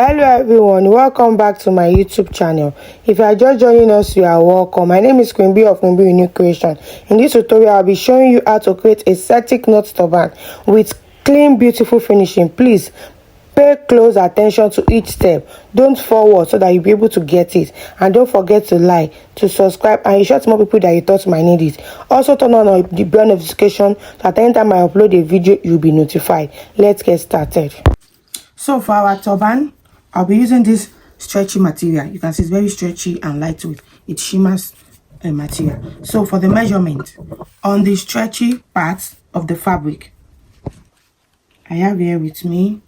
Hello everyone, welcome back to my YouTube channel. If you are just joining us, you are welcome. My name is Queen B of Queen B Unique Creation. In this tutorial, I'll be showing you how to create a Celtic knot turban with clean, beautiful finishing. Please pay close attention to each step. Don't forward so that you'll be able to get it. And don't forget to like, to subscribe, and you share to more people that you thought might need it. Also turn on the bell notification so that anytime I upload a video, you'll be notified. Let's get started. So for our turban, I'll be using this stretchy material. You can see it's very stretchy and lightweight. It shimmers material. So for the measurement, on the stretchy part of the fabric, I have here with me,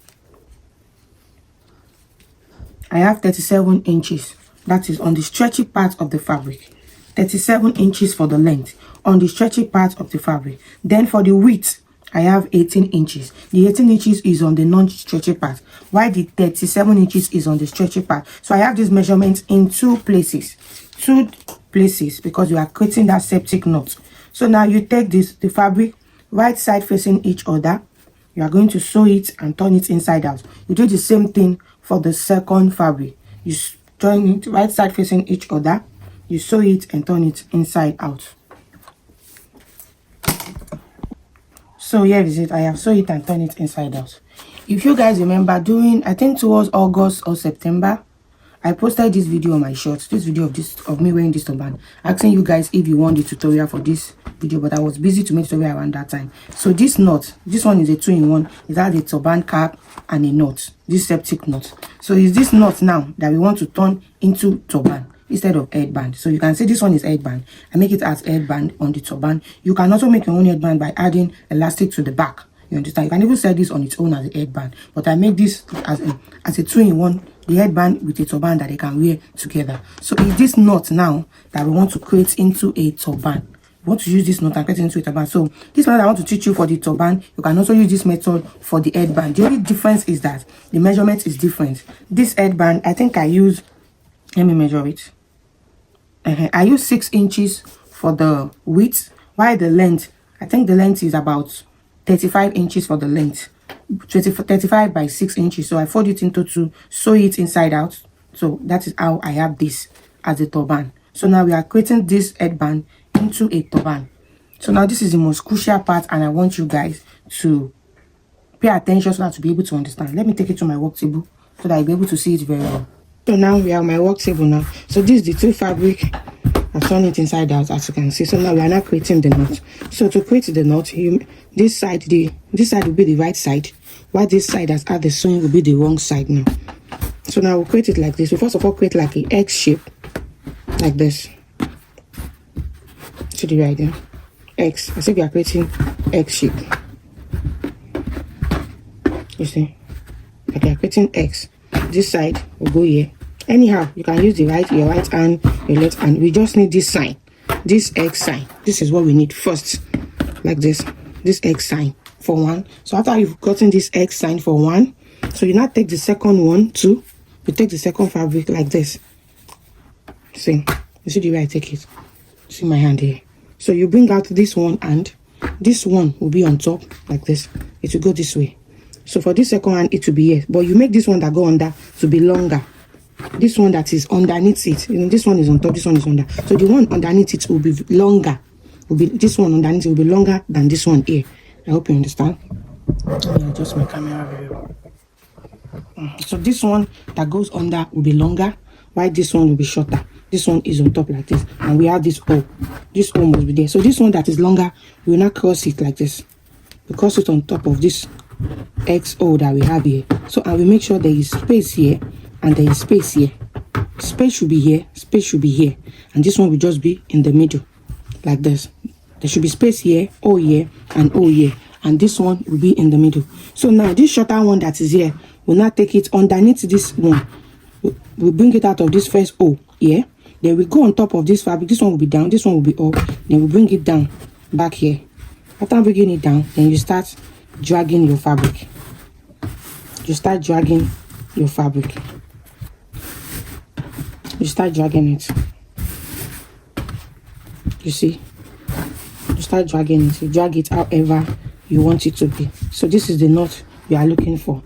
I have 37 inches. That is on the stretchy part of the fabric. 37 inches for the length on the stretchy part of the fabric. Then for the width, I have 18 inches. The 18 inches is on the non-stretchy part, while the 37 inches is on the stretchy part. So I have this measurement in two places because you are creating that septic knot. So now you take the fabric, right side facing each other. You are going to sew it and turn it inside out. You do the same thing for the second fabric. You turn it right side facing each other. You sew it and turn it inside out. So here is it. I have sew it and turn it inside out. If you guys remember, during I think towards August or September, I posted this video on my shorts. This video of me wearing this turban, asking you guys if you want the tutorial for this video, but I was busy to make tutorial around that time. So this knot, this one is a 2-in-1. It has a turban cap and a knot. This septic knot. So it's this knot now that we want to turn into turban instead of headband. So you can say this one is headband. I make it as headband on the turban. You can also make your own headband by adding elastic to the back. You understand? You can even sell this on its own as a headband. But I make this as a 2-in-1, the headband with a turban that they can wear together. So it's this knot now that we want to create into a turban. We want to use this knot and create into a turban. So this method I want to teach you for the turban. You can also use this method for the headband. The only difference is that the measurement is different. This headband, I think I use, let me measure it. I use 6 inches for the width, while the length, I think the length is about 35 inches for the length. 35 by 6 inches. So I fold it into two, sew it inside out. So that is how I have this as a turban. So now we are creating this headband into a turban. So now this is the most crucial part, and I want you guys to pay attention so that to be able to understand. Let me take it to my work table so that I'll be able to see it very well. So now we are on my work table now. So this is the two fabric. I've turned it inside out, as you can see. So now we are now creating the knot. So to create the knot, this side will be the right side, while this side has had the sewing will be the wrong side now. So now we'll create it like this. We first of all create like a X shape, like this. To the right there, X. I think we are creating X shape. You see, like we are creating X. This side will go here. Anyhow, you can use your right hand, your left hand. We just need this sign, this X sign. This is what we need first, like this X sign for one. So after you've gotten this X sign for one, so you now take the second one too. You take the second fabric like this. See, you see the way I take it. See my hand here. So you bring out this one, and this one will be on top like this. It will go this way. So for this second hand, it will be here, but you make this one that go under to be longer. This one that is underneath it, this one is on top, this one is under. So the one underneath it will be longer. This one underneath it will be longer than this one here. I hope you understand. Let me adjust my camera very well. So this one that goes under will be longer, while this one will be shorter. This one is on top like this, and we have this O. This O must be there. So this one that is longer, we will not cross it like this. We cross it on top of this XO that we have here. So I will make sure there is space here and there is space here. Space should be here, space should be here, and this one will just be in the middle like this. There should be space here, O here, and O here, and this one will be in the middle. So now this shorter one that is here, we'll now take it underneath this one. We'll bring it out of this first O here. Then we go on top of this fabric. This one will be down, this one will be up. Then we bring it down back here. After bringing it down, then you start dragging your fabric. You start dragging your fabric. You start dragging it. You see? You start dragging it. You drag it however you want it to be. So this is the knot you are looking for.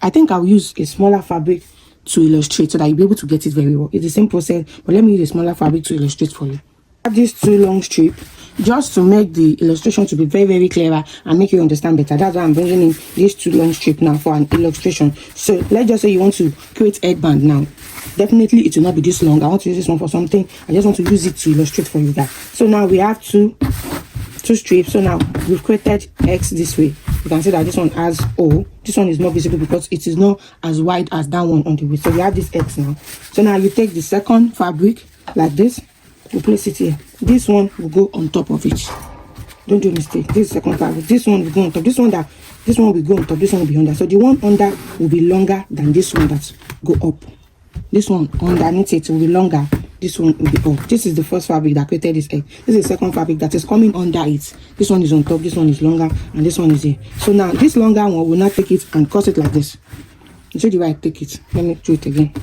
I think I'll use a smaller fabric to illustrate so that you'll be able to get it very well. It's the same process, but let me use a smaller fabric to illustrate for you. I have these 2 long strips just to make the illustration to be very clearer and make you understand better. That's why I'm bringing in these 2 long strips now for an illustration. So let's just say you want to create headband now. Definitely it will not be this long. I want to use this one for something. I just want to use it to illustrate for you guys. So now we have two strips. So now we've created X this way. You can see that this one has O. This one is not visible because it is not as wide as that one on the way. So we have this X now. So now you take the second fabric like this. You place it here. This one will go on top of it. Don't do a mistake. This is second fabric. This one will go on top. This one will go on top. This one will be under. So the one under will be longer than this one that go up. This one underneath it will be longer. This one will be up. This is the first fabric that created this egg. This is the second fabric that is coming under it. This one is on top. This one is longer, and this one is here. So now this longer one will not take it and cut it like this. You see the way I take it. Let me do it again.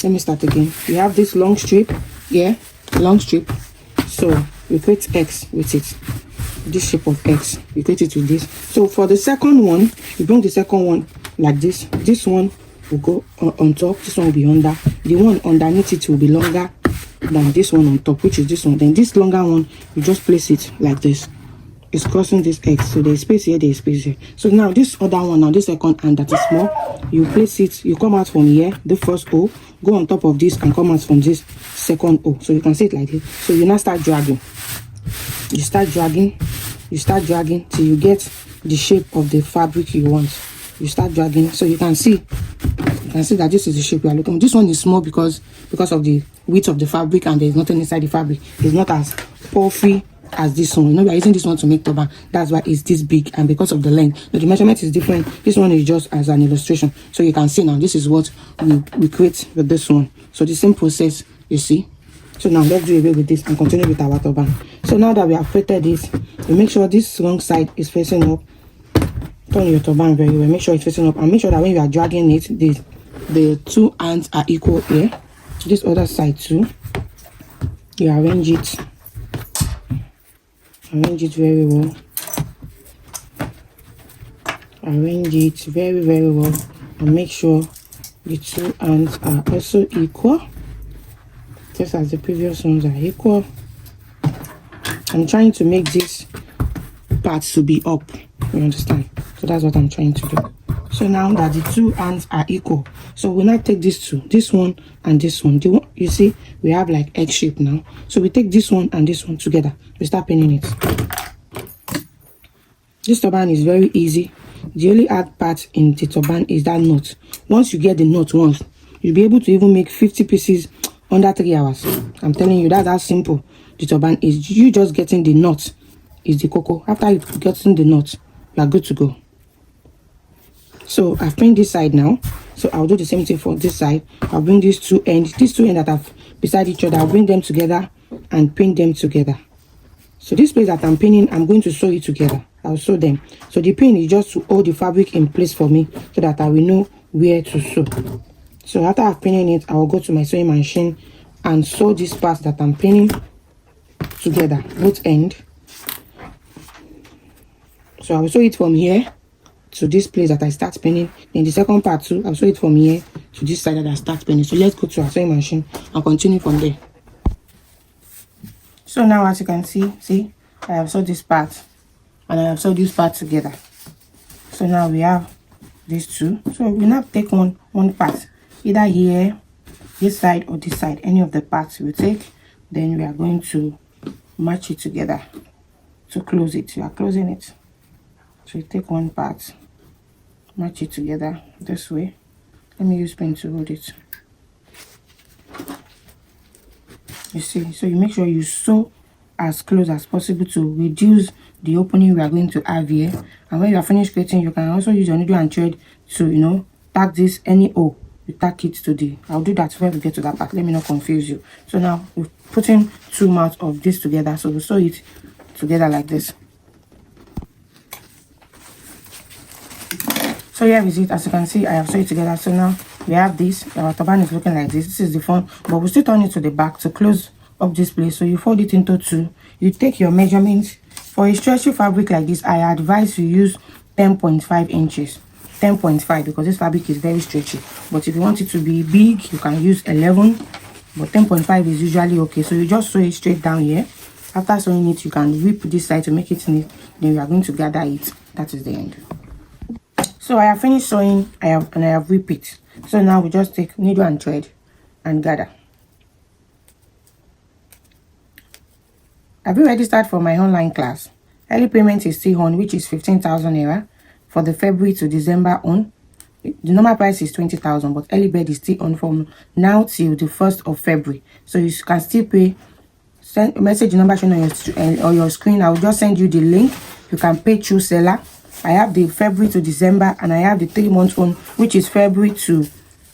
Let me start again. We have this long strip. Yeah, long strip. So we create X with it. This shape of X. We create it with this. So for the second one, we bring the second one like this. This one will go on top. This one will be under. The one underneath it will be longer than this one on top, which is this one. Then this longer one, you just place it like this. It's crossing this X. So there's space here, there's space here. So now this other one, now this second hand that is small, you place it, you come out from here, the first O, go on top of this and come out from this second O. So you can see it like this. So you now start dragging. You start dragging till you get the shape of the fabric you want. You start dragging, so you can see that this is the shape we are looking at. This one is small because of the width of the fabric, and there is nothing inside the fabric. It's not as puffy as this one. You know, we are using this one to make turban. That's why it's this big, and because of the length. But the measurement is different. This one is just as an illustration. So you can see now, this is what we create with this one. So the same process, you see. So now let's do away with this and continue with our turban. So now that we have created this, we make sure this wrong side is facing up. Turn your turban very well. Make sure it's facing up, and make sure that when you are dragging it, the 2 ends are equal here. This other side too. You arrange it very well. Arrange it very well, and make sure the 2 ends are also equal, just as the previous ones are equal. I'm trying to make this part to be up. You understand? So that's what I'm trying to do. So now that the 2 ends are equal, so we'll now take these two, this one and this one. You see, we have like egg shape now. So we take this one and this one together. We start pinning it. This turban is very easy. The only hard part in the turban is that knot. Once you get the knot once, you'll be able to even make 50 pieces under 3 hours. I'm telling you, that's how simple the turban is. You just getting the knot is the cocoa. After you've gotten the knot, you are good to go. So I've pinned this side now. So I'll do the same thing for this side. I'll bring these two ends that have beside each other. I'll bring them together and pin them together. So this place that I'm pinning, I'm going to sew it together. I'll sew them. So the pin is just to hold the fabric in place for me, so that I will know where to sew. So after I've pinning it, I will go to my sewing machine and sew this part that I'm pinning together, both ends. So I will sew it from here to this place that I start pinning. Then the second part too, I'll sew it from here to this side that I start pinning. So let's go to our sewing machine and continue from there. So now, as you can see, I have sewed this part and I have sewed this part together. So now we have these two. So we now take one part, either here, this side or this side, any of the parts we take. Then we are going to match it together to close it. You are closing it. So you take one part, match it together this way. Let me use pen to hold it. You see, so you make sure you sew as close as possible to reduce the opening we are going to have here. And when you are finished creating, you can also use your needle and thread to, you know, tack this any O. You tack it to the, I'll do that when we get to that part. Let me not confuse you. So now we're putting 2 mouths of this together. So we'll sew it together like this. So here is it. As you can see, I have sewed it together. So now we have this. Our turban is looking like this. This is the front, but we still turn it to the back to close up this place. So you fold it into 2. You take your measurements. For a stretchy fabric like this, I advise you use 10.5 inches. 10.5 because this fabric is very stretchy. But if you want it to be big, you can use 11, but 10.5 is usually okay. So you just sew it straight down here. After sewing it, you can rip this side to make it neat. Then you are going to gather it. That is the end. So I have finished sewing. I have ripped it. So now we just take needle and thread and gather. Have you registered for my online class? Early payment is still on, which is 15,000 naira for the February to December on. The normal price is 20,000, but early bird is still on from now till the 1st of February. So you can still pay. Send a message number shown on your screen. I will just send you the link. You can pay through seller. I have the February to December, and I have the 3 months one, which is February to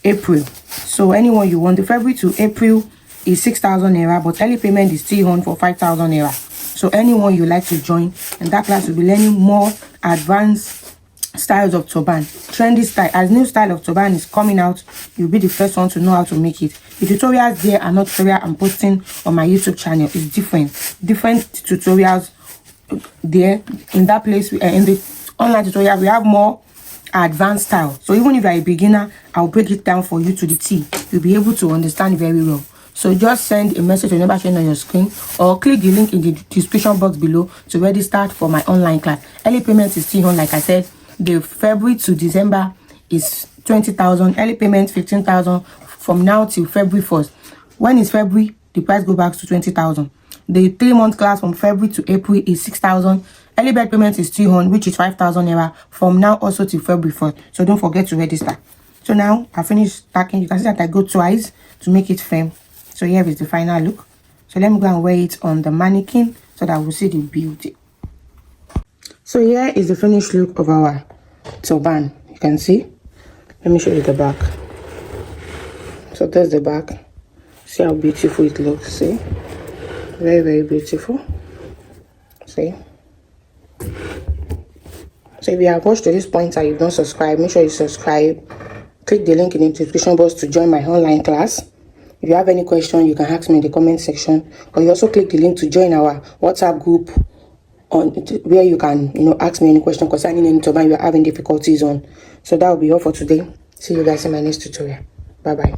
April. So anyone you want, the February to April is 6,000 naira, but early payment is still on for 5,000 naira. So anyone you like to join, and that class will be learning more advanced styles of turban, trendy style. As new style of turban is coming out, you'll be the first one to know how to make it. The tutorials there are not tutorial I'm posting on my YouTube channel. It's different tutorials there. In that place, in the online tutorial, we have more advanced style. So even if you're a beginner, I'll break it down for you to the T. You'll be able to understand very well. So just send a message to the number shown on your screen, or click the link in the description box below to register for my online class. Early payment is still on, like I said. The February to December is 20,000. Early payment 15,000 from now till February 1st. When is February, the price go back to 20,000. The 3-month class from February to April is 6,000. Early bird payment is still on, which is 5,000 naira from now also till February 1st. So don't forget to register. So now I finished stacking. You can see that I go twice to make it firm. So here is the final look. So let me go and wear it on the mannequin so that we'll see the beauty. So here is the finished look of our turban. You can see. Let me show you the back. So there's the back. See how beautiful it looks. See, very, very beautiful. See. So if you have watched to this point and you don't subscribe, make sure you subscribe. Click the link in the description box to join my online class. If you have any question, you can ask me in the comment section, or you also click the link to join our WhatsApp group on where you can, ask me any question concerning any turban you are having difficulties on. So that will be all for today. See you guys in my next tutorial. Bye bye.